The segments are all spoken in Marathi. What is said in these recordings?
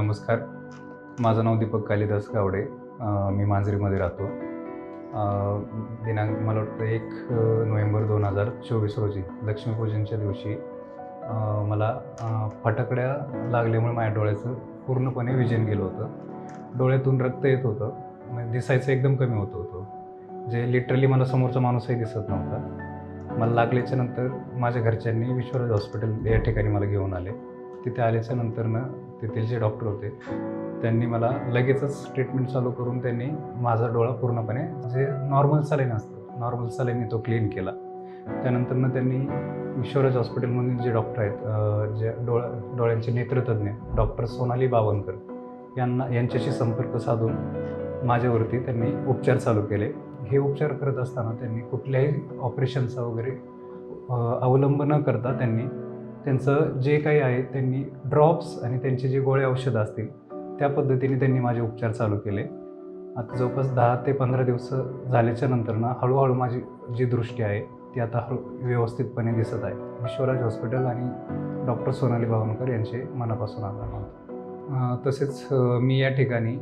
नमस्कार. माझं नाव दीपक कालिदास गावडे. मी मांजरीमध्ये राहतो. दिनांक मला वाटतं 1 नोव्हेंबर 2024 रोजी लक्ष्मीपूजनच्या दिवशी मला फटाकड्या लागल्यामुळे माझ्या डोळ्याचं पूर्णपणे विजन गेलं होतं. डोळ्यातून रक्त येत होतं. म्हणजे दिसायचं एकदम कमी होत होतं. जे लिटरली मला समोरचा माणूसही दिसत नव्हता. मला लागल्याच्यानंतर माझ्या घरच्यांनी विश्वराज हॉस्पिटल या ठिकाणी मला घेऊन आले. तिथे आल्याच्यानंतरनं तेथील जे डॉक्टर होते त्यांनी मला लगेचच ट्रीटमेंट चालू करून त्यांनी माझा डोळा पूर्णपणे जे नॉर्मल सलाईन असतं नॉर्मल सलाईनने तो क्लीन केला. त्यानंतरनं त्यांनी विश्वराज हॉस्पिटलमधील जे डॉक्टर आहेत जे डोळ्यांचे नेत्रतज्ञ डॉक्टर सोनाली बावनकर यांच्याशी संपर्क साधून माझ्यावरती त्यांनी उपचार चालू केले. हे उपचार करत असताना त्यांनी कुठल्याही ऑपरेशनचा वगैरे अवलंब न करता त्यांचं जे काही आहे त्यांनी ड्रॉप्स आणि त्यांचे जे गोळे औषधं असतील त्या पद्धतीने त्यांनी माझे उपचार चालू केले. आता जवळपास 10 ते 15 दिवस झाल्याच्या नंतरनं हळूहळू माझी जी दृष्टी आहे ती आता व्यवस्थितपणे दिसत आहे. विश्वराज हॉस्पिटल आणि डॉक्टर सोनाली बावनकर यांचे मनापासून आभार मानतो. तसेच मी या ठिकाणी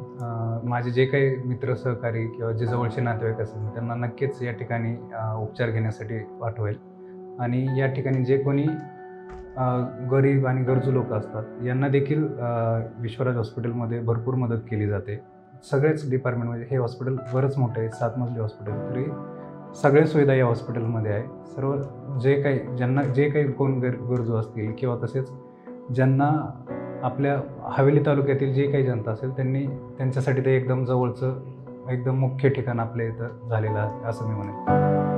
माझे जे काही मित्र सहकारी किंवा जे जवळचे नातेवाईक असतील त्यांना नक्कीच या ठिकाणी उपचार घेण्यासाठी पाठवेल. आणि या ठिकाणी जे कोणी गरीब आणि गरजू लोक असतात यांना देखील विश्वराज हॉस्पिटलमध्ये भरपूर मदत केली जाते. सगळेच डिपार्टमेंट म्हणजे हे हॉस्पिटल बरंच मोठं आहे, 7 मजली हॉस्पिटल, तरी सगळ्या सुविधा या हॉस्पिटलमध्ये आहे. सर्व जे काही कोण गरजू असतील किंवा तसेच ज्यांना आपल्या हवेली तालुक्यातील जे काही जनता असेल त्यांच्यासाठी ते एकदम जवळचं एकदम मुख्य ठिकाण आपल्या इथं झालेलं आहे असं मी म्हणेन.